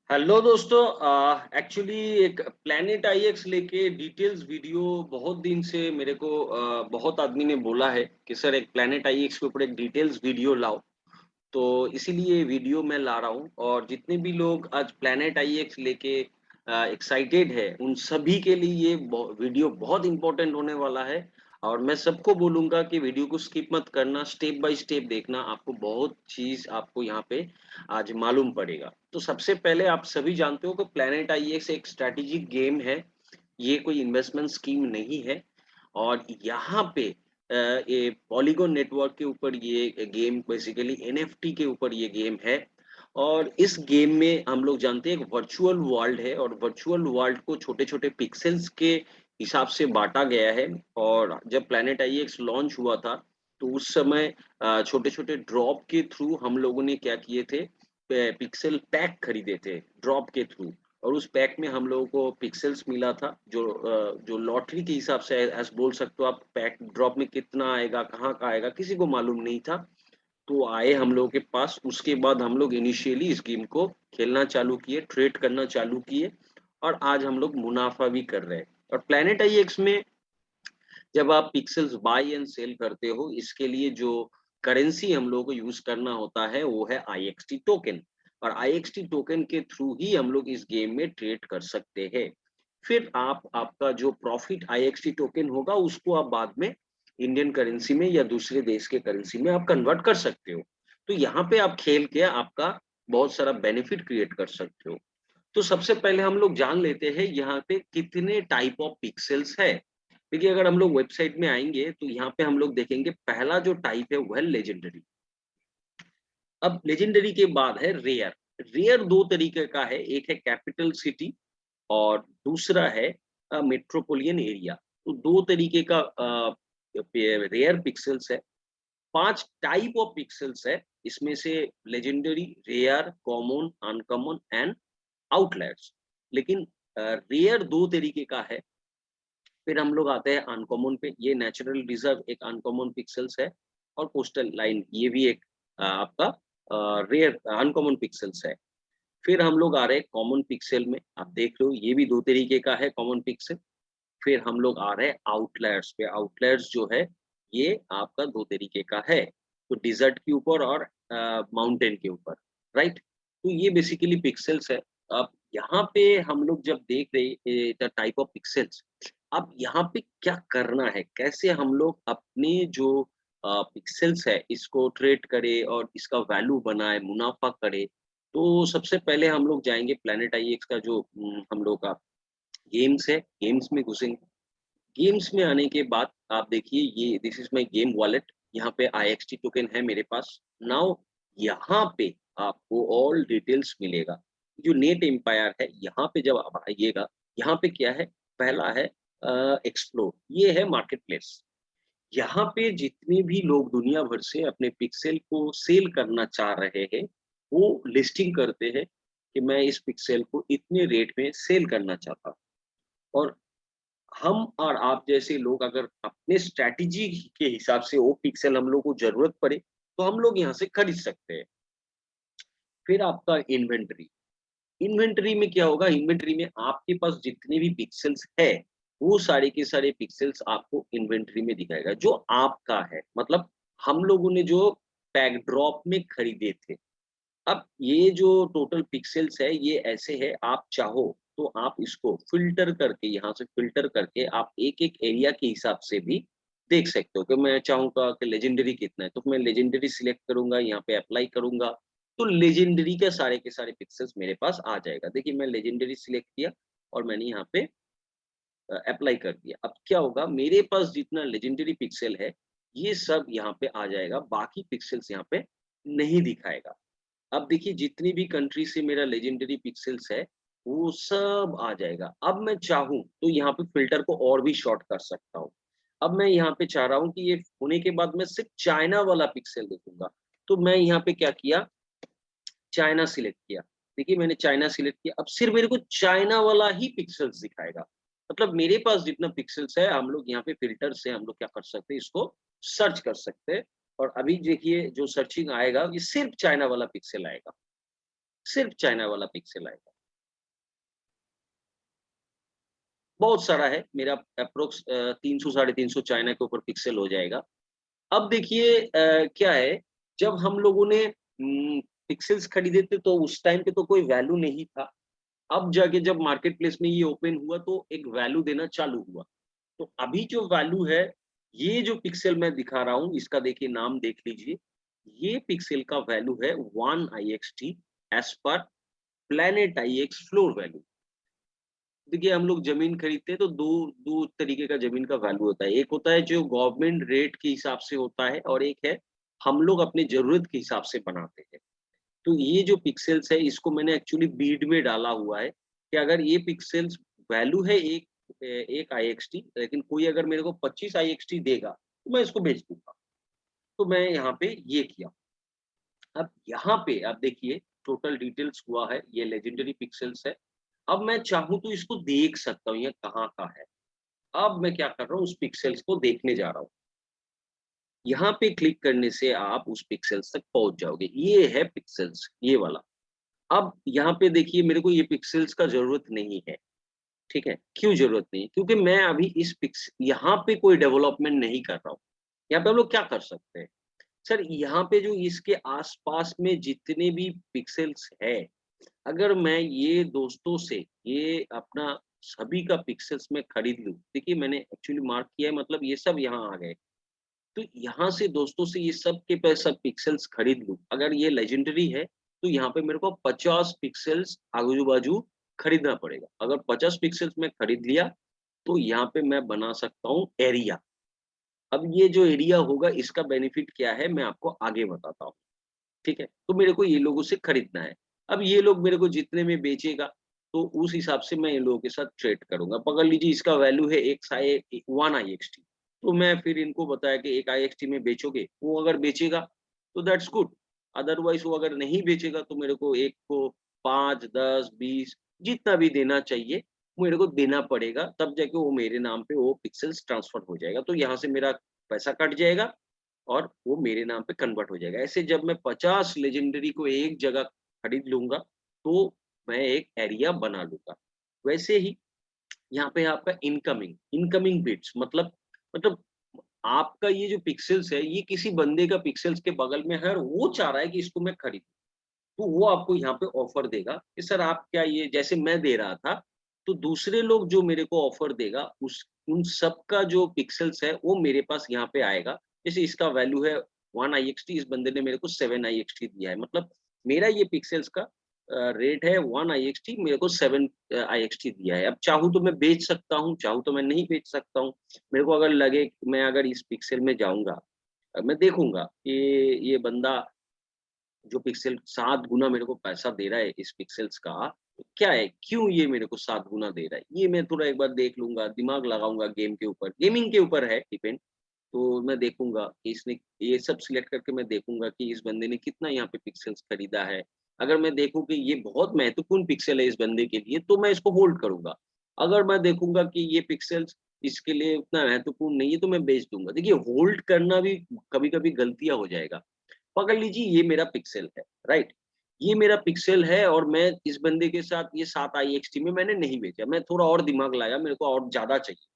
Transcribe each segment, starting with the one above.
Hello दोस्तों। Actually एक planet आईएक्स लेके डिटेल्स वीडियो बहुत दिन से मेरे को बहुत आदमी ने बोला है कि सर एक प्लैनेट आईएक्स के ऊपर एक डिटेल्स वीडियो लाओ। तो इसीलिए वीडियो मैं ला रहा हूँ और जितने भी लोग आज प्लैनेट आईएक्स लेके एक्साइटेड है उन सभी के लिए ये वीडियो बहुत इंपॉर्टेंट होने वाला है। और मैं सबको बोलूंगा कि वीडियो को स्किप मत करना, स्टेप बाय स्टेप देखना, आपको बहुत चीज आपको यहाँ पे आज मालूम पड़ेगा। तो सबसे पहले आप सभी जानते हो कि प्लैनेट आईएक्स एक स्ट्रेटेजिक गेम है, ये कोई इन्वेस्टमेंट स्कीम नहीं है। और यहाँ पे ये पॉलीगॉन नेटवर्क के ऊपर ये गेम बेसिकली एनएफटी के ऊपर ये गेम है। और इस गेम में हम लोग जानते हैं एक वर्चुअल वर्ल्ड है और वर्चुअल वर्ल्ड को छोटे-छोटे पिक्सेल्स के हिसाब से बाँटा गया है। और जब प्लैनेट आईएक्स लॉन्च हुआ था, तो उस समय छोटे-छोटे ड्रॉप के थ्रू हम लोगों ने क्या किए थे, पिक्सेल पैक खरीदे थे ड्रॉप के थ्रू। और उस पैक में हम लोगों को पिक्सेल्स मिला था जो लॉटरी के हिसाब से ऐसे बोल सकते हो आप, पैक ड्रॉप में कितना आएगा, कहाँ का आएगा, किसी को मालूम नहीं था। तो आए हम लोगों के पास, उसके बाद हम लोग इनिशियली इस गेम को खेलना चालू किए, ट्रेड करना चालू किए और आज हम लोग मुनाफ़ा भी कर रहे हैं। और प्लैनेट आईएक्स में जब आप पिक्सेल्स बाय एंड सेल करते हो, इसके लिए जो करेंसी हम लोगों को यूज़ करना होता है, वो है आईएक्सटी टोकन। और आईएक्सटी टोकन के थ्रू ही हम लोग इस गेम में ट्रेड कर सकते हैं। फिर आप आपका जो प्रॉफिट आईएक्सटी टोकन होगा, उसको आप बाद में इंडियन करेंसी में या दूसरे देश के करेंसी में आप कन्वर्ट कर सकते हो। तो यहाँ पे आप खेल के आपका बहुत सारा बेनिफिट क्रिएट कर सकते हो। तो सबसे पहले हम लोग जान लेते हैं यहाँ पे कितने टाइप ऑफ पिक्सेल्स है। देखिए, अगर हम लोग वेबसाइट में आएँगे तो यहाँ पे हम लोग देखेंगे पहला जो टाइप है वो है लेजेंडरी। अब लेजेंडरी के बाद है रेयर। रेयर 2 तरीके का है, एक है कैपिटल सिटी और दूसरा है मेट्रोपोलियन एरिया। तो 2 तरीके का रेयर पिक्सेल्स है। 5 टाइप ऑफ पिक्सेल्स है, इसमें से legendary, rare, common, uncommon and outliers. लेकिन रेयर 2 तरीके का है। फिर हम लोग आते हैं अनकॉमन पे, ये नेचुरल रिजर्व एक अनकॉमन पिक्सेल्स है। और कोस्टल लाइन ये भी एक आपका रेयर अनकॉमन पिक्सेल्स है। फिर हम लोग आ रहे हैं कॉमन पिक्सेल में, आप देख रहे हो ये भी 2 तरीके का है कॉमन पिक्सेल। फिर हम लोग आ रहे हैं आउटलायर्स पे, आउटलायर्स जो है ये आपका 2 तरीके का है, तो डिज़र्ट के ऊपर और माउंटेन के ऊपर, राइट? तो ये बेसिकली पिक्सेल्स है। अब यहाँ पे हम लोग जब देख रहे द टाइप ऑफ पिक्सेल्स, अब यहाँ पे क्या करना है, कैसे हम लोग अपने जो पिक्सेल्स है इसको ट्रेड करें और इसका वैल्यू बनाएँ, मुनाफ़ा करें। तो सबसे पहले हम लोग जाएँगे प्लैनेट आईएक्स का जो हम लोग का गेम्स है, गेम्स में घुसेंगे। गेम्स में आने के बाद आप देखिए ये this is my game wallet, यहाँ पे आईएक्सटी टोकन है मेरे पास। नाउ यहाँ पे आपको ऑल डिटेल्स मिलेगा। जो नेट एम्पायर है, यहाँ पे जब आप आइएगा, यहाँ पे क्या है, पहला है एक्सप्लोर, ये है मार्केट प्लेस। यहाँ पे जितने भी लोग दुनिया भर से अपने पिक्सेल को सेल करना चाह रहे हैं, वो लिस्टिंग करते हैं कि मैं इस पिक्सेल को इतने रेट में सेल करना चाहता हूँ। और हम और आप जैसे लोग अगर अपने स्ट्रैटेजी के हिसाब से वो पिक्सेल हम लोग को ज़रूरत पड़े, तो हम लोग यहाँ से खरीद सकते हैं। फिर आपका इन्वेंटरी, इन्वेंटरी में क्या होगा, इन्वेंटरी में आपके पास जितने भी पिक्सेल्स है, वो सारे के सारे पिक्सेल्स आपको इन्वेंटरी में दिखाएगा, जो आपका है। मतलब हम लोगों ने जो पैक ड्रॉप में खरीदे थे। अब ये जो टोटल पिक्सेल्स है, ये ऐसे है, आप चाहो तो आप इसको फ़िल्टर करके, यहाँ से फ़िल्टर करके आप एक-एक एरिया के हिसाब से भी देख सकते हो कि मैं चाहूँगा कि लेजेंडरी कितना है, तो मैं लेजेंडरी सिलेक्ट करूँगा, यहाँ पे अप्लाई करूँगा, तो लेजेंडरी के सारे पिक्सेल्स मेरे पास आ जाएगा। देखिए, मैं लेजेंडरी सिलेक्ट किया और मैंने यहाँ पे अप्लाई कर दिया। अब क्या होगा, मेरे पास जितना लेजेंडरी पिक्सेल है, ये सब यहाँ पे आ जाएगा, बाकी पिक्सेल्स यहाँ पे नहीं दिखाएगा। अब देखिए, जितनी भी कंट्री से मेरा लेजेंडरी पिक्सेल्स है, वो सब आ जाएगा। अब मैं चाहूँ तो यहाँ पे फ़िल्टर को और भी शॉर्ट कर सकता हूँ। अब मैं यहाँ पे चाह रहा हूँ कि ये होने के बाद मैं सिर्फ़ चाइना वाला पिक्सेल देखूँगा। तो मैं यहाँ पे क्या किया, चाइना सिलेक्ट किया। देखिए, मैंने चाइना सिलेक्ट किया, अब सिर्फ़ मेरे को चाइना वाला ही पिक्सेल्स दिखाएगा। मतलब मेरे पास जितना पिक्सेल्स है, हम लोग यहाँ पे फ़िल्टर से हम लोग क्या कर सकते हैं, इसको सर्च कर सकते हैं। और अभी देखिए जो सर्चिंग आएगा, ये सिर्फ़ चाइना वाला पिक्सेल आएगा। सिर्फ चाइना वाला पिक्सेल आएगा। बहुत सारा है, मेरा अप्रोक्स 300 साढ़े 300 चाइना के ऊपर पिक्सल हो जाएगा। अब देखिए क्या है, जब हम लोगों ने पिक्सेल्स खरीदे थे तो उस टाइम पे तो कोई वैल्यू नहीं था। अब जाके जब मार्केट प्लेस में ये ओपन हुआ तो एक वैल्यू देना चालू हुआ। तो अभी जो वैल्यू है, ये जो पिक्सेल मैं दिखा रहा हूँ, इसका देखिए नाम देख लीजिए। ये पिक्सेल का वैल्यू है 1 IXT as per planet आईएक्स floor value. देखिए हम लोग ज़मीन खरीदते हैं तो 2 तरीके का ज़मीन का वैल्यू होता है। एक होता है जो गवर्नमेंट रेट के हिसाब से होता है और एक है हम लोग अपनी ज़रूरत के हिसाब से बनाते हैं। तो ये जो पिक्सेल्स है इसको मैंने एक्चुअली बीड में डाला हुआ है कि अगर ये पिक्सेल्स वैल्यू है एक आईएक्सटी, लेकिन कोई अगर मेरे को 25 आईएक्सटी देगा तो मैं इसको बेच दूँगा। तो मैं यहाँ पे ये किया। अब यहाँ पे आप देखिए टोटल डिटेल्स हुआ है, ये लेजेंडरी पिक्सेल्स है। अब मैं चाहूँ तो इसको देख सकता हूँ ये कहाँ का है। अब मैं क्या कर रहा हूँ, उस पिक्सेल्स को देखने जा रहा हूँ। यहाँ पे क्लिक करने से आप उस पिक्सेल्स तक पहुँच जाओगे। ये है पिक्सेल्स, ये वाला। अब यहाँ पे देखिए मेरे को ये पिक्सेल्स का ज़रूरत नहीं है, ठीक है? क्यों ज़रूरत नहीं है? क्योंकि मैं अभी इस पिक्स यहाँ पे कोई डेवलपमेंट नहीं कर रहा हूँ। यहाँ पे हम लोग क्या कर सकते हैं? सर यहाँ पे जो इसके आस-पास में जितने भी पिक्सेल्स है, अगर मैं ये दोस्तों से ये अपना सभी का पिक्सेल्स मैं खरीद लूँ, देखिए मैंने एक्चुअली मार्क किया है मतलब ये सब यहाँ आ गए। तो यहाँ से दोस्तों से ये सब के सब पिक्सेल्स खरीद लूँ, अगर ये लेजेंडरी है, तो यहाँ पे मेरे को 50 पिक्सेल्स आजू-बाजू खरीदना पड़ेगा। अगर 50 पिक्सेल्स मैं खरीद लिया, तो यहाँ पे मैं बना सकता हूँ एरिया। अब ये जो एरिया होगा इसका बेनिफिट क्या है, मैं आपको आगे बताता हूँ। ठीक है? तो मेरे को ये लोगों से खरीदना है। अब ये लोग मेरे को जितने में बेचेगा, तो उस हिसाब से मैं इन लोगों के साथ ट्रेड करूँगा। पकड़ लीजिए इसका वैल्यू है 1 आईएक्सटी, तो मैं फिर इनको बताया कि 1 आईएक्सटी में बेचोगे? वो अगर बेचेगा, तो दैट्स गुड। अदरवाइज़ वो अगर नहीं बेचेगा तो मेरे को एक को 5, 10, 20 जितना भी देना चाहिए, मेरे को देना पड़ेगा, तब जाके वो मेरे नाम पे वो पिक्सेल्स ट्रांसफर हो जाएगा। तो यहाँ से मेरा पैसा कट जाएगा और वो मेरे नाम पे कन्वर्ट हो जाएगा। ऐसे जब मैं 50 लेजेंडरी को एक जगह खरीद लूँगा, तो मैं एक एरिया बना लूँगा। वैसे ही यहाँ पे आपका इनकमिंग बिट्स मतलब आपका ये जो पिक्सेल्स है, ये किसी बंदे का पिक्सेल्स के बगल में है और वो चाह रहा है कि इसको मैं खरीदूँ। तो वो आपको यहाँ पे ऑफर देगा कि सर आप क्या ये जैसे मैं दे रहा था, तो दूसरे लोग जो मेरे को ऑफर देगा उस उन सब का जो पिक्सेल्स है वो मेरे पास यहाँ पे आएगा। जैसे इसका वैल्यू है 1 आईएक्सटी, इस बंदे ने मेरे को 7 आईएक्सटी दिया है। मतलब मेरा ये पिक्सेल्स का रेट है 1 आईएक्सटी, मेरे को 7 आईएक्सटी दिया है। अब चाहूँ तो मैं बेच सकता हूँ, चाहूँ तो मैं नहीं बेच सकता हूँ। मेरे को अगर लगे कि मैं अगर इस पिक्सेल में जाऊँगा, मैं देखूँगा कि ये बंदा जो पिक्सेल 7 गुना मेरे को पैसा दे रहा है इस पिक्सेल्स का, तो क्या है? क्यों ये मेरे को 7 गुना दे रहा है? ये मैं थोड़ा एक बार देख लूँगा, दिमाग लगाऊँगा गेम के ऊपर, गेमिंग के ऊपर है डिपेंड। तो मैं देखूँगा कि इसने ये सब सिलेक्ट करके मैं देखूँगा कि इस बंदे ने कितना यहाँ पे पिक्सेल्स खरीदा है। अगर मैं देखूँ कि ये बहुत महत्वपूर्ण पिक्सेल है इस बंदे के लिए, तो मैं इसको होल्ड करूँगा। अगर मैं देखूँगा कि ये पिक्सेल्स इसके लिए उतना महत्वपूर्ण नहीं है, तो मैं बेच दूँगा। देखिए होल्ड करना भी कभी-कभी गलतियाँ हो जाएगा। पकड़ लीजिए ये मेरा पिक्सेल है, राइट? ये मेरा पिक्सेल है और मैं इस बंदे के साथ ये 7 आईएक्सटी में मैंने नहीं बेचा, मैं थोड़ा और दिमाग लगाया, मेरे को और ज़्यादा चाहिए।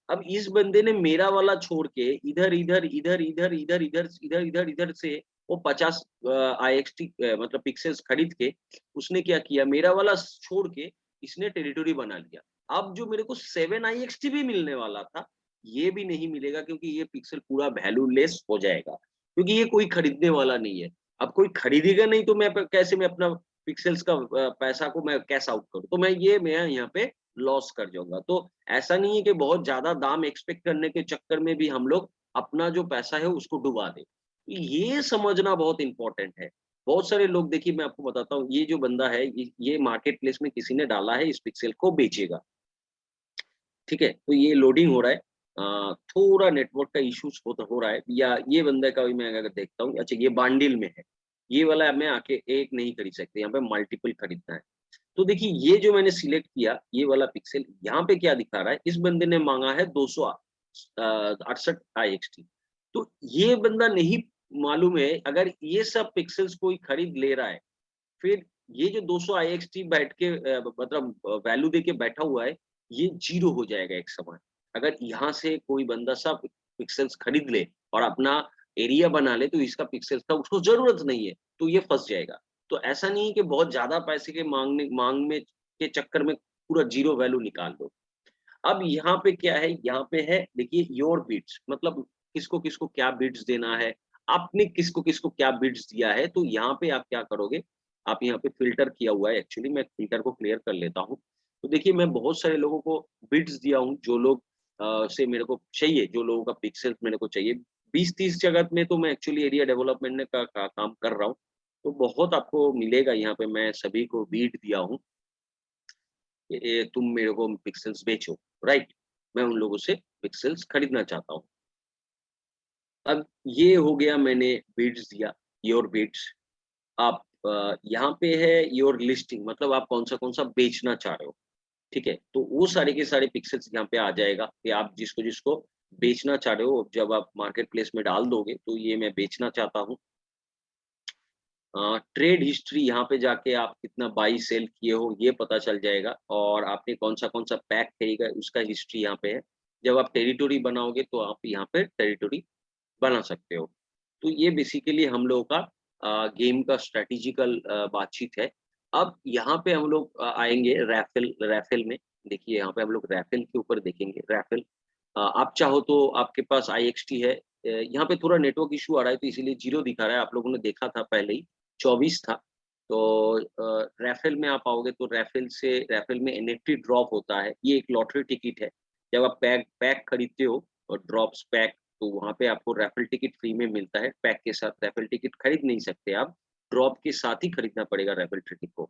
अब इस बंदे ने मेरा वाला छोड़ के इधर-इधर, इधर-इधर, इधर-इधर, इधर-इधर से वो 50 आईएक्सटी मतलब पिक्सेल्स खरीद के उसने क्या किया, मेरा वाला छोड़ के इसने टेरिटरी बना लिया। अब जो मेरे को 7 आईएक्सटी भी मिलने वाला था, ये भी नहीं मिलेगा क्योंकि ये पिक्सेल पूरा वैल्यूलेस हो जाएगा, क्योंकि ये कोई खरीदने वाला नहीं है। अब कोई खरीदेगा नहीं तो मैं अपना पिक्सेल्स का पैसा को मैं कैश आउट करूँ? तो मैं यहाँ पे लॉस कर जाऊँगा। तो ऐसा नहीं है कि बहुत ज़्यादा दाम एक्सपेक्ट करने के चक्कर में भी हम लोग अपना जो पैसा है उसको डुबा दें। ये समझना बहुत इम्पोर्टेंट है। बहुत सारे लोग देखिए मैं आपको बताता हूँ, ये जो बंदा है ये मार्केट प्लेस में किसी ने डाला है इस पिक्सेल को बेचेगा, ठीक है? तो ये लोडिंग हो रहा है। थोड़ा नेटवर्क का इश्यूज़ हो रहा है या ये बंदे का भी मैं अगर देखता हूँ, अच्छा ये बांडिल में है। ये वाला मैं आके एक नहीं खरीद सकते, यहाँ पे मल्टीपल खरीदना है। तो देखिए ये जो मैंने सिलेक्ट किया, ये वाला पिक्सेल यहाँ पे क्या दिखा रहा है, इस बंदे ने माँगा है 68 आईएक्सटी। तो ये बंदा नहीं मालूम है अगर ये सब पिक्सेल्स कोई खरीद ले रहा है, फिर ये जो 200 आईएक्सटी बैठ के मतलब वैल्यू देके बैठा हुआ है, ये जीरो हो जाएगा एक समय। अगर यहाँ से कोई बंदा सब पिक्सेल्स खरीद ले और अपना एरिया बना ले, तो इसका पिक्सेल्स का उसको ज़रूरत नहीं है, तो ये फँस जाएगा। तो ऐसा नहीं है कि बहुत ज़्यादा पैसे के माँग में के चक्कर में पूरा ज़ीरो वैल्यू निकाल दो। अब यहाँ पे क्या है, यहाँ पे है देखिए योर बिड्स, मतलब किसको-किसको क्या बिड्स देना है, आपने किसको-किसको क्या बिड्स दिया है, तो यहाँ पे आप क्या करोगे, आप यहाँ पे फ़िल्टर किया हुआ है एक्चुअली, मैं फ़िल्टर को क्लियर कर लेता हूँ। तो देखिए मैं बहुत सारे लोगों को बिड्स दिया हूँ, जो लोग से मेरे को चाहिए, जो लोगों का पिक्सेल्स मेरे को चाहिए। 20-30 जगह में तो मैं एक्चुअली एरिया डेवलपमेंट में का काम कर रहा हूँ, तो बहुत आपको मिलेगा यहाँ पे, मैं सभी को बीट दिया हूँ। ये तुम मेरे को पिक्सेल्स बेचो, राइट? मैं उन लोगों से पिक्सेल्स खरीदना चाहता हूँ। अब ये हो गया, मैंने बिड्स दिया, योर बिड्स। आप यहाँ पे है योर लिस्टिंग, मतलब आप कौन-सा बेचना चाह रहे हो, ठीक है? तो वो सारे के सारे पिक्सेल्स यहाँ पे आ जाएगा कि आप जिसको-जिसको बेचना चाह रहे हो, जब आप मार्केट प्लेस में डाल दोगे, तो ये मैं बेचना चाहता हूँ। ट्रेड हिस्ट्री, यहाँ पे जाके आप कितना बाई सेल किए हो ये पता चल जाएगा, और आपने कौन-सा पैक खरीदा है उसका हिस्ट्री यहाँ पे है। जब आप टेरिटोरी बनाओगे तो आप यहाँ पे टेरिटोरी बना सकते हो। तो ये बेसिकली हम लोगों का गेम का स्ट्रैटेजिकल बातचीत है। अब यहाँ पे हम लोग आएँगे रैफ़ेल रैफ़ेल में। देखिए यहाँ पे हम लोग रैफ़ेल के ऊपर देखेंगे रैफ़ेल। आप चाहो तो आपके पास आईएक्सटी है। यहाँ पे थोड़ा नेटवर्क इश्यू आ रहा है, तो इसीलिए 0 दिखा रहा है, आप लोगों ने देखा था पहले ही, 24 था। तो रैफ़ेल में आप आओगे तो रैफ़ेल में एनएफटी ड्रॉप होता है, ये एक लॉटरी टिकट है। जब आप पैक पैक खरीदते हो और ड्रॉप्स पैक, तो वहाँ पे आपको रैफ़ेल टिकट फ्री में मिलता है, पैक के साथ रैफ़ेल टिकट खरीद नहीं सकते आप, ड्रॉप के साथ ही खरीदना पड़ेगा रैफ़ेल टिकट को।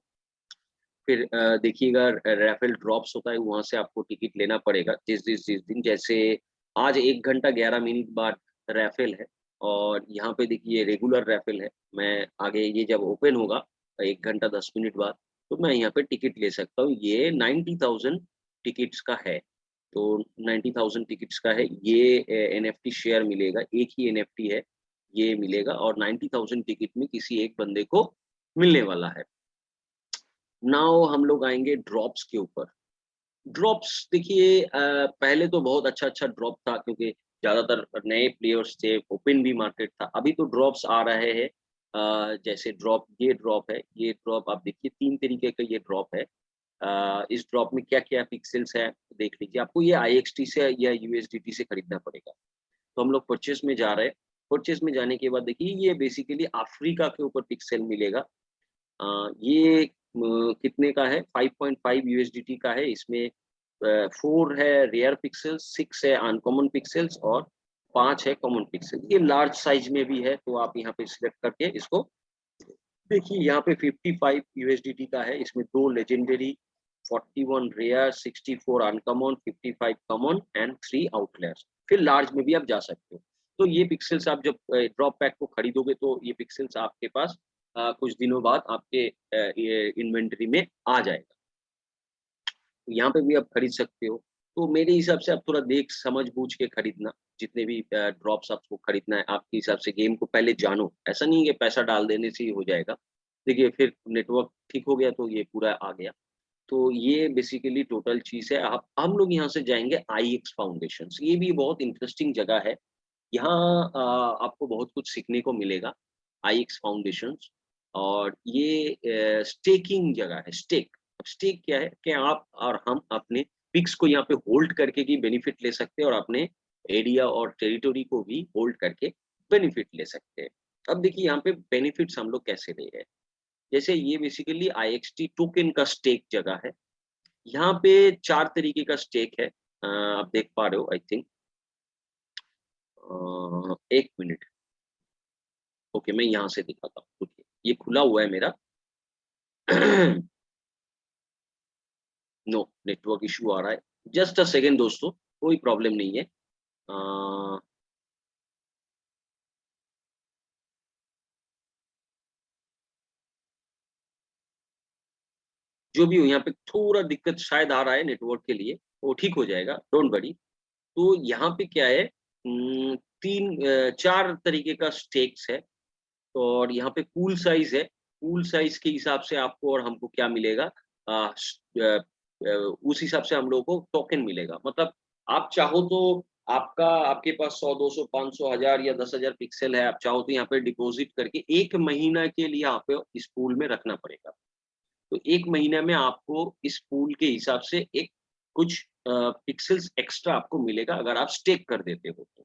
फिर देखिएगा रैफ़ेल ड्रॉप्स होता है, वहाँ से आपको टिकट लेना पड़ेगा जिस दिन, जैसे आज 1 घंटा 11 मिनट बाद रैफ़ेल है, और यहाँ पे देखिए रेगुलर रैफ़ेल है। मैं आगे ये जब ओपन होगा 1 घंटा 10 मिनट बाद, तो मैं यहाँ पे टिकट ले सकता हूँ। ये 90,000 टिकट्स का है। तो 90,000 टिकट्स का है, ये एनएफटी शेयर मिलेगा, एक ही एनएफटी है, ये मिलेगा, और 90,000 टिकट में किसी एक बंदे को मिलने वाला है। नाउ हम लोग आएँगे ड्रॉप्स के ऊपर। ड्रॉप्स देखिए पहले तो बहुत अच्छा-अच्छा ड्रॉप था, क्योंकि ज़्यादातर नए प्लेयर्स थे, ओपन भी मार्केट था। अभी तो ड्रॉप्स आ रहे हैं, जैसे ये ड्रॉप है, ये ड्रॉप आप देखिए 3 तरीके का ये ड्रॉप है। इस ड्रॉप में क्या-क्या पिक्सेल्स है, देख लीजिए। आपको ये आईएक्सटी से या यूएसडीटी से खरीदना पड़ेगा। तो हम लोग परचेज़ में जा रहे हैं। परचेज़ में जाने के बाद देखिए ये बेसिकली अफ्रीका के ऊपर पिक्सेल मिलेगा। ये कितने का है? 5.5 यूएसडीटी का है। इसमें 4 है रेयर पिक्सेल्स, 6 है अनकॉमन पिक्सेल्स, और 5 है कॉमन पिक्सेल। ये लार्ज साइज़ में भी है, तो आप यहाँ पे सिलेक्ट करके इसको देखिए, यहाँ पे 55 यूएसडीटी का है। इसमें 2 legendary, 41 rare, 64 uncommon, 55 common and 3 outliers. फिर लार्ज में भी आप जा सकते हो। तो ये पिक्सेल्स आप जब ड्रॉप पैक को खरीदोगे, तो ये पिक्सेल्स आपके पास कुछ दिनों बाद आपके ये इन्वेंटरी में आ जाएगा। यहाँ पे भी आप खरीद सकते हो। तो मेरे हिसाब से आप थोड़ा देख समझ-बूझ के खरीदना, जितने भी ड्रॉप्स आपको खरीदना है, आपके हिसाब से गेम को पहले जानो। ऐसा नहीं है कि पैसा डाल देने से ही हो जाएगा। देखिए फिर नेटवर्क ठीक हो गया तो ये पूरा आ गया। तो ये बेसिकली टोटल चीज़ है। आप हम लोग यहाँ से जाएँगे आईएक्स फाउंडेशंस, ये भी बहुत इंटरेस्टिंग जगह है। यहाँ आपको बहुत कुछ सीखने को मिलेगा, आईएक्स फाउंडेशंस। और ये स्टेकिंग जगह है, स्टेक। अब स्टेक क्या है कि आप और हम अपने पिक्स को यहाँ पे होल्ड करके भी बेनिफिट ले सकते हैं, और अपने एरिया और टेरिटोरी को भी होल्ड करके बेनिफिट ले सकते हैं। अब देखिए यहाँ पे बेनिफिट्स हम लोग कैसे ले रहे हैं। जैसे ये बेसिकली आईएक्सटी टोकन का स्टेक जगह है। यहाँ पे 4 तरीके का स्टेक है। आप देख पा रहे हो आई थिंक। 1 मिनट। ओके, मैं यहाँ से दिखाता हूँ, रुकिए, ये खुला हुआ है मेरा। नो, नेटवर्क इश्यू आ रहा है। जस्ट अ सेकंड दोस्तों, कोई प्रॉब्लम नहीं है। अ, जो भी हो, यहाँ पे थोड़ा दिक्कत शायद आ रहा है नेटवर्क के लिए, वो ठीक हो जाएगा, डोंट वरी। तो यहाँ पे क्या है, 4 तरीके का स्टेक्स है, और यहाँ पे पूल साइज़ है। पूल साइज़ के हिसाब से आपको और हमको क्या मिलेगा, उस हिसाब से हम लोगों को टोकन मिलेगा। मतलब आप चाहो तो आपके पास 100, 200, 500, 1000 या 10,000 पिक्सल है, आप चाहो तो यहाँ पे डिपॉज़िट करके 1 महीना के लिए यहाँ पे इस पूल में रखना पड़ेगा। तो 1 महीने में आपको इस पूल के हिसाब से एक कुछ पिक्सेल्स एक्स्ट्रा आपको मिलेगा अगर आप स्टेक कर देते हो तो।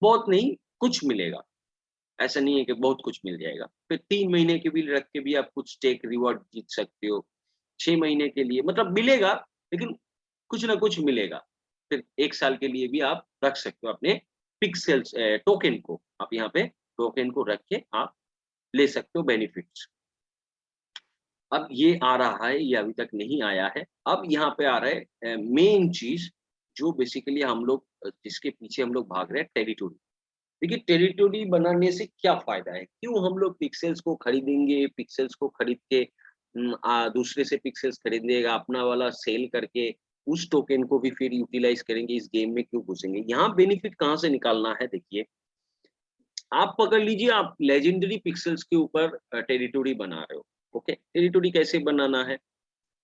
बहुत नहीं, कुछ मिलेगा। ऐसा नहीं है कि बहुत कुछ मिल जाएगा। फिर 3 महीने के भी रख के भी आप कुछ स्टेक रिवॉर्ड जीत सकते हो। 6 महीने के लिए मतलब मिलेगा, लेकिन कुछ ना कुछ मिलेगा। फिर 1 साल के लिए भी आप रख सकते हो अपने पिक्सेल्स टोकन को। आप यहाँ पे टोकन को रख के आप ले सकते हो बेनिफिट्स। अब ये आ रहा है, ये अभी तक नहीं आया है। अब यहाँ पे आ रहा है मेन चीज़ जो बेसिकली हम लोग जिसके पीछे हम लोग भाग रहे हैं टेरिटोरी। देखिए टेरिटोरी बनाने से क्या फ़ायदा है? क्यों हम लोग पिक्सेल्स को खरीदेंगे, पिक्सेल्स को खरीद के दूसरे से पिक्सेल्स खरीदेगा, अपना वाला सेल करके उस टोकन को भी फिर यूटिलाइज़ करेंगे, इस गेम में क्यों घुसेंगे? यहाँ बेनिफिट कहाँ से निकालना है देखिए, आप पकड़ लीजिए आप लेजेंडरी पिक्सेल्स के ऊपर टेरिटोरी बना रहे हो, ओके? टेरिटोरी कैसे बनाना है?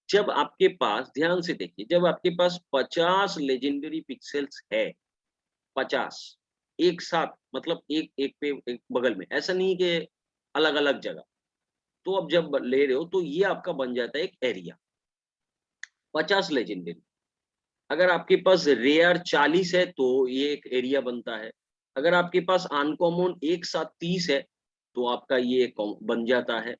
जब आपके पास ध्यान से देखिए, जब आपके पास 50 लेजेंडरी पिक्सेल्स है, 50 एक साथ मतलब एक एक पे एक बगल में, ऐसा नहीं कि अलग-अलग जगह। तो अब जब ले रहे हो तो ये आपका बन जाता है एक एरिया, 50 लेजेंडरी। अगर आपके पास रेयर 40 है तो ये एक एरिया बनता है। अगर आपके पास अनकॉमन एक साथ 30 है तो आपका ये बन जाता है।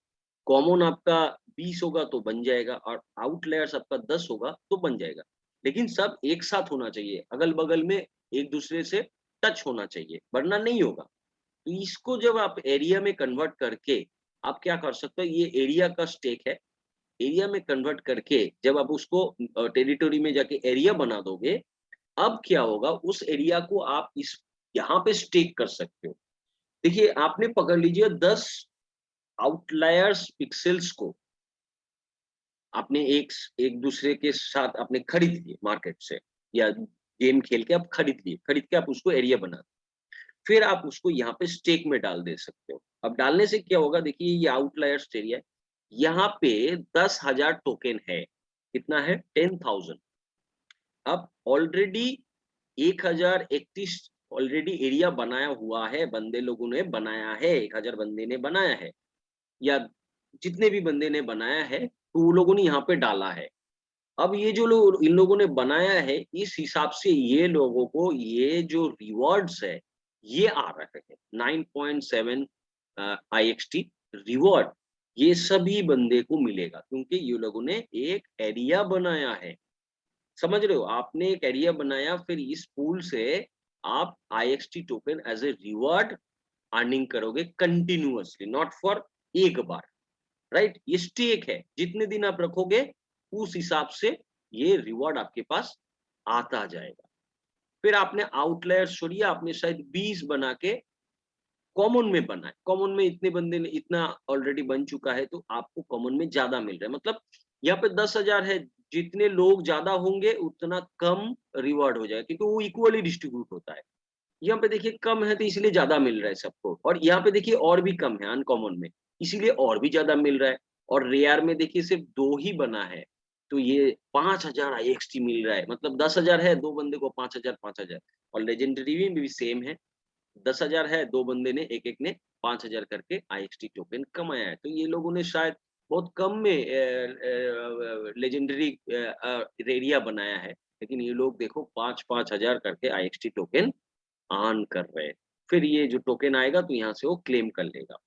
कॉमन आपका 20 होगा तो बन जाएगा और आउटलायर्स आपका 10 होगा तो बन जाएगा। लेकिन सब एक साथ होना चाहिए, अगल-बगल में एक-दूसरे से टच होना चाहिए, वरना नहीं होगा। तो इसको जब आप एरिया में कन्वर्ट करके आप क्या कर सकते हो, ये एरिया का स्टेक है। एरिया में कन्वर्ट करके जब आप उसको टेरिटोरी में जाके एरिया बना दोगे, अब क्या होगा उस एरिया को आप इस यहाँ पे स्टेक कर सकते हो। देखिए आपने पकड़ लीजिए 10 आउटलायर्स पिक्सेल्स को आपने एक दूसरे के साथ आपने खरीद लिए मार्केट से या गेम खेल के आप खरीद लिए, खरीद के आप उसको एरिया बना फिर आप उसको यहाँ पे स्टेक में डाल दे सकते हो। अब डालने से क्या होगा देखिए ये आउटलायर्स एरिया है, यहाँ पे 10,000 टोकन है। कितना है? 10,000। अब ऑलरेडी 1031 ऑलरेडी एरिया बनाया हुआ है, बंदे लोगों ने बनाया है, 1000 बंदे ने बनाया है या जितने भी बंदे ने बनाया है, तो वो लोगों ने यहाँ पे डाला है। अब ये जो लोग इन लोगों ने बनाया है, इस हिसाब से ये लोगों को ये जो रिवॉर्ड्स है, ये आ रहे हैं 9.7 IXT रिवॉर्ड ये सभी बंदे को मिलेगा क्योंकि ये लोगों ने एक एरिया बनाया है। समझ रहे हो? आपने एक एरिया बनाया फिर इस पूल से आप IXT token as a reward earning करोगे कंटीन्यूअसली नॉट फॉर एक बार। राइट? ये स्टेक है, जितने दिन आप रखोगे उस हिसाब से ये रिवॉर्ड आपके पास आता जाएगा। फिर आपने आउटलायर्स छोड़िए, आपने शायद 20 बना के कॉमन में बना है। कॉमन में इतने बंदे ने इतना ऑलरेडी बन चुका है तो आपको कॉमन में ज़्यादा मिल रहा है। मतलब यहाँ पे 10,000 है, जितने लोग ज़्यादा होंगे उतना कम रिवॉर्ड हो जाएगा क्योंकि वो इक्वली डिस्ट्रीब्यूट होता है। यहाँ पे देखिए कम है तो इसलिए ज़्यादा मिल रहा है सबको और यहाँ पे देखिए और भी कम है अनकॉमन में, इसीलिए और भी ज़्यादा मिल रहा है और रेयर में देखिए सिर्फ 2 ही बना है, तो ये 5,000 IXT मिल रहा है मतलब 10,000 है, 2 बंदे को 5,000 5,000 और लेजेंडरी में भी सेम है, 10,000 है, 2 बंदे ने एक-एक ने 5,000 करके IXT टोकन कमाया है। तो ये लोगों ने शायद बहुत कम में लेजेंडरी एरिया बनाया है, लेकिन ये लोग देखो 5-5 हज़ार करके IXT टोकन अर्न कर रहे हैं। फिर ये जो टोकन आएगा तो यहाँ से वो क्लेम कर लेगा।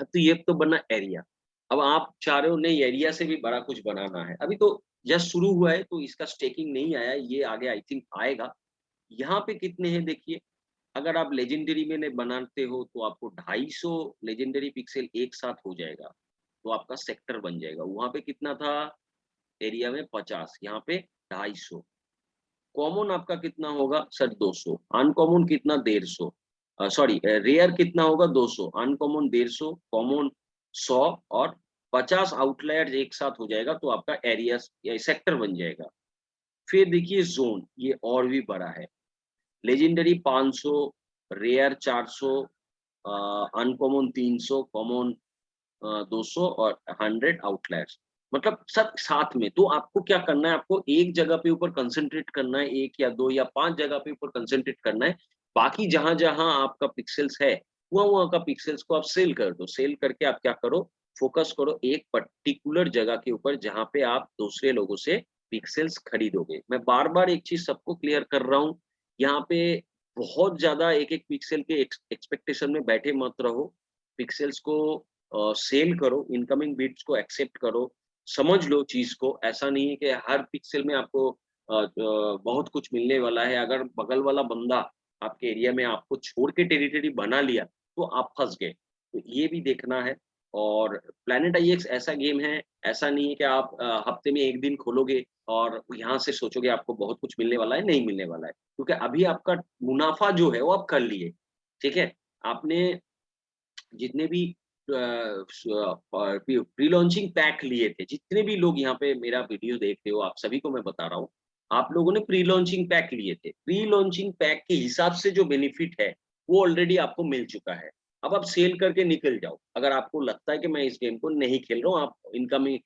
तो ये तो बना एरिया। अब आप चाह रहे हो नहीं एरिया से भी बड़ा कुछ बनाना है। अभी तो जस्ट शुरू हुआ है तो इसका स्टेकिंग नहीं आया है, ये आगे आई थिंक आएगा। यहाँ पे कितने हैं देखिए, अगर आप लेजेंडरी में ने बनाते हो तो आपको 250 लेजेंडरी पिक्सल एक साथ हो जाएगा। तो आपका सेक्टर बन जाएगा। वहाँ पे कितना था एरिया में 50 यहाँ पे 250 कॉमन आपका कितना होगा सर 200 अनकॉमन कितना 150 सॉरी रेयर कितना होगा 200 अनकॉमन 150 कॉमन 100 और 50 आउटलायर्स एक साथ हो जाएगा तो आपका एरिया या सेक्टर बन जाएगा। फिर देखिए जोन ये और भी बड़ा है। लेजेंडरी 500 रेयर 400 अनकॉमन 300 कॉमन 200 और 100 आउटलायर्स। मतलब सब साथ में। तो आपको क्या करना है, आपको एक जगह पे ऊपर कंसंट्रेट करना है, 1 या 2 या 5 जगह पे ऊपर कंसंट्रेट करना है। बाकी जहाँ-जहाँ आपका पिक्सेल्स है, वहाँ-वहाँ का पिक्सेल्स को आप सेल कर दो। सेल करके आप क्या करो, फ़ोकस करो एक पर्टिकुलर जगह के ऊपर जहाँ पे आप दूसरे लोगों से पिक्सेल्स खरीदोगे। मैं बार-बार एक चीज़ सबको क्लियर कर रहा हूँ, यहाँ पे बहुत ज़्यादा एक-एक पिक्सेल के एक्सपेक्टेशन में बैठे मत रहो। पिक्सेल्स को सेल करो, इनकमिंग बिड्स को एक्सेप्ट करो, समझ लो चीज़ को। ऐसा नहीं है कि हर पिक्सेल में आपको बहुत कुछ मिलने वाला है। अगर बगल वाला बंदा आपके एरिया में आपको छोड़ के टेरिटरी बना लिया, तो आप फँस गए। तो ये भी देखना है। और प्लैनेट आईएक्स ऐसा गेम है, ऐसा नहीं है कि आप हफ्ते में 1 दिन खोलोगे और यहाँ से सोचोगे आपको बहुत कुछ मिलने वाला है, नहीं मिलने वाला है। क्योंकि अभी आपका मुनाफ़ा जो है वो आप कर लिए, ठीक है? आपने जितने भी प्री लॉन्चिंग पैक लिए थे, जितने भी लोग यहाँ पे मेरा वीडियो देख रहे हो, आप सभी को मैं बता रहा हूँ, आप लोगों ने प्री लॉन्चिंग पैक लिए थे। प्री लॉन्चिंग पैक के हिसाब से जो बेनिफिट है, वो ऑलरेडी आपको मिल चुका है। अब आप सेल करके निकल जाओ। अगर आपको लगता है कि मैं इस गेम को नहीं खेल रहा हूँ, आप इनकमिंग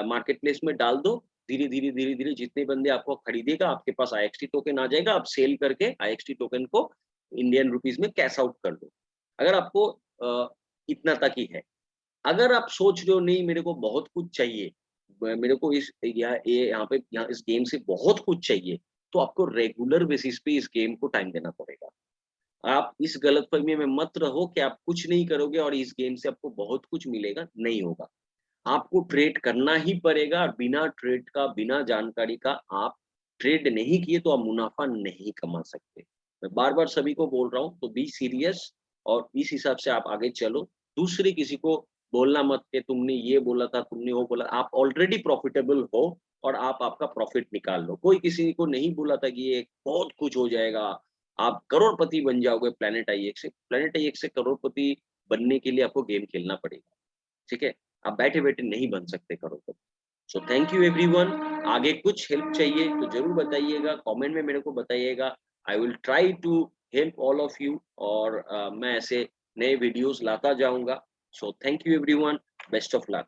मार्केट प्लेस में डाल दो। धीरे-धीरे, धीरे-धीरे जितने बंदे आपको खरीदेगा, आपके पास आईएक्सटी टोकन आ जाएगा, आप सेल करके आईएक्सटी टोकन को इंडियन रुपीज़ में कैश आउट कर दो। अगर आपको अ, इतना तक ही है। अगर आप सोच रहे हो नहीं मेरे को बहुत कुछ चाहिए, मेरे को इस या ये यहाँ इस गेम से बहुत कुछ चाहिए, तो आपको रेगुलर बेसिस पे इस गेम को टाइम देना पड़ेगा। आप इस गलतफ़हमी में मत रहो कि आप कुछ नहीं करोगे और इस गेम से आपको बहुत कुछ मिलेगा, नहीं होगा। आपको ट्रेड करना ही पड़ेगा और बिना ट्रेड का, बिना जानकारी का आप ट्रेड नहीं किए तो आप मुनाफ़ा नहीं कमा सकते। मैं बार-बार सभी को बोल रहा हूँ, तो बी सीरियस और इस हिसाब से आप आगे चलो। दूसरे किसी को बोलना मत कि तुमने ये बोला था, तुमने वो बोला। आप ऑलरेडी प्रॉफिटेबल हो और आप आपका प्रॉफिट निकाल लो। कोई किसी को नहीं बोला था कि ये बहुत कुछ हो जाएगा, आप करोड़पति बन जाओगे प्लैनेट आईएक्स से। प्लैनेट आईएक्स से करोड़पति बनने के लिए आपको गेम खेलना पड़ेगा। ठीक है? आप बैठे-बैठे नहीं बन सकते करोड़पति। So thank you everyone. आगे कुछ हेल्प चाहिए तो ज़रूर बताइएगा, कमेंट में मेरे को बताइएगा। I will try to help all of you और मैं ऐसे नए वीडियोज़ लाता जाऊँगा। So thank you everyone. Best of luck.